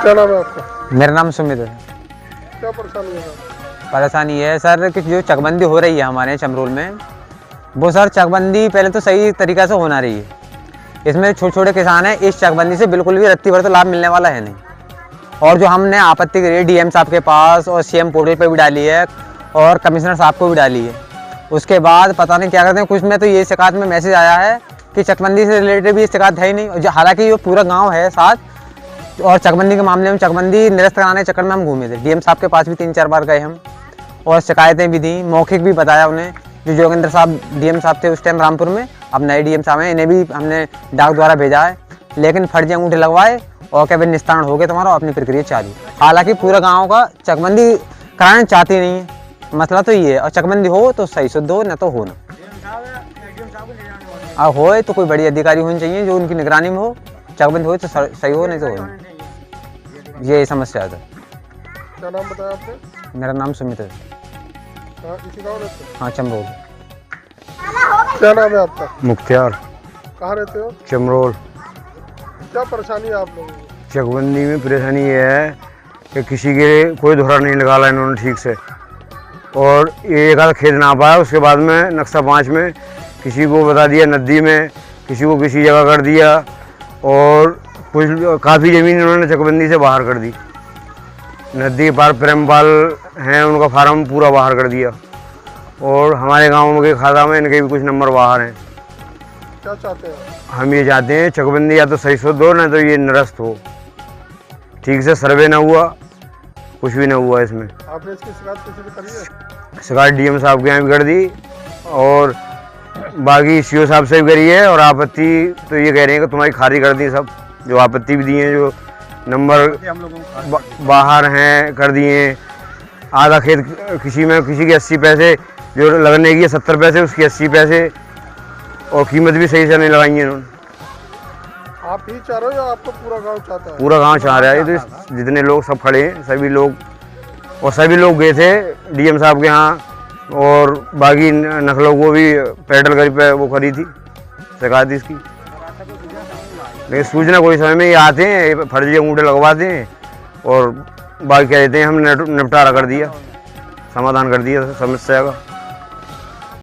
क्या नाम है आपका? मेरा नाम सुमित है। क्या परेशानी है? परेशानी है सर कि जो चकबंदी हो रही है हमारे यहाँ चमरोल में, वो सर चकबंदी पहले तो सही तरीक़ा से होना रही है। इसमें छोटे छोटे किसान हैं, इस चकबंदी से बिल्कुल भी रत्ती भर तो लाभ मिलने वाला है नहीं। और जो हमने आपत्ति करी है डीएम साहब के पास और सीएम पोर्टल पे भी डाली है और कमिश्नर साहब को भी डाली है, उसके बाद पता नहीं क्या करते हैं। कुछ में तो ये शिकायत में मैसेज आया है कि चकबंदी से रिलेटेड भी शिकायत है ही नहीं, हालांकि ये पूरा गांव है साथ। और चकबंदी के मामले में चकबंदी निरस्त कराने के चक्कर में हम घूमे थे। डीएम साहब के पास भी 3-4 बार गए हम और शिकायतें भी दी, मौखिक भी बताया उन्हें। जो जोगेंद्र साहब डीएम साहब थे उस टाइम रामपुर में, अब नए डीएम साहब हैं, इन्हें भी हमने डाक द्वारा भेजा है, लेकिन फर्जी अंगूठे लगवाए और क्या निस्तारण हो गया तुम्हारा, अपनी प्रक्रिया चालू। हालांकि पूरा गाँव का चकबंदी कराना चाहती नहीं है, मसला तो ये है। और चकबंदी हो तो सही शुद्ध हो, न तो हो ना। अब हो तो कोई बड़ी अधिकारी होनी चाहिए जो उनकी निगरानी में हो। चकबंदी हो तो सही हो, नहीं तो हो ना। ये समस्या है। क्या नाम बताया आपने? मेरा नाम सुमित है। इसी गाँव रहते हैं? हाँ, चमरोल। क्या नाम है आपका? मुख्तियार। कहाँ रहते हो? चमरोल। क्या परेशानी है आप लोगों को? चकबंदी में परेशानी ये है कि किसी के कोई दोहरा नहीं निकाला इन्होंने ठीक से, और एक आधा खेत ना पाया। उसके बाद में नक्शा 5 में किसी को बता दिया नदी में, किसी को किसी जगह कर दिया, और कुछ काफ़ी ज़मीन इन्होंने चकबंदी से बाहर कर दी। नदी पार प्रेमपाल हैं, उनका फार्म पूरा बाहर कर दिया, और हमारे गांव के खाता में इनके भी कुछ नंबर बाहर हैं। क्या चाहते हैं? हम ये चाहते हैं चकबंदी या तो सही शुद्ध हो, ना तो ये निरस्त हो। ठीक से सर्वे ना हुआ, कुछ भी ना हुआ इसमें। आपने इसकी शिकायत किसी को करी है? शिकायत डीएम साहब के यहाँ भी कर दी और बाकी सीओ साहब से भी करी है। और आपत्ति तो ये कह रहे हैं कि तुम्हारी खारिज कर दी सब, जो आपत्ति भी दी है, जो नंबर बाहर हैं कर दिए। आधा खेत किसी में किसी के 80 पैसे जो लगने की है 70 पैसे, उसकी 80 पैसे, और कीमत भी सही से नहीं लगाई है इन्होंने। आप ही चाह रहे हो या आपको पूरा गांव चाहता है? पूरा गांव चाह रहा है। तो जितने लोग सब खड़े हैं सभी लोग, और सभी लोग गए थे डीएम साहब के यहाँ, और बाकी नकलों को भी पेडल गरी पे वो करी थी शिकायत इसकी। लेकिन सूचना कोई समय में ये आते हैं, फर्जी अंगूठे लगवाते हैं और बाकी कह देते हैं हमने निपटारा कर दिया, समाधान कर दिया समस्या का।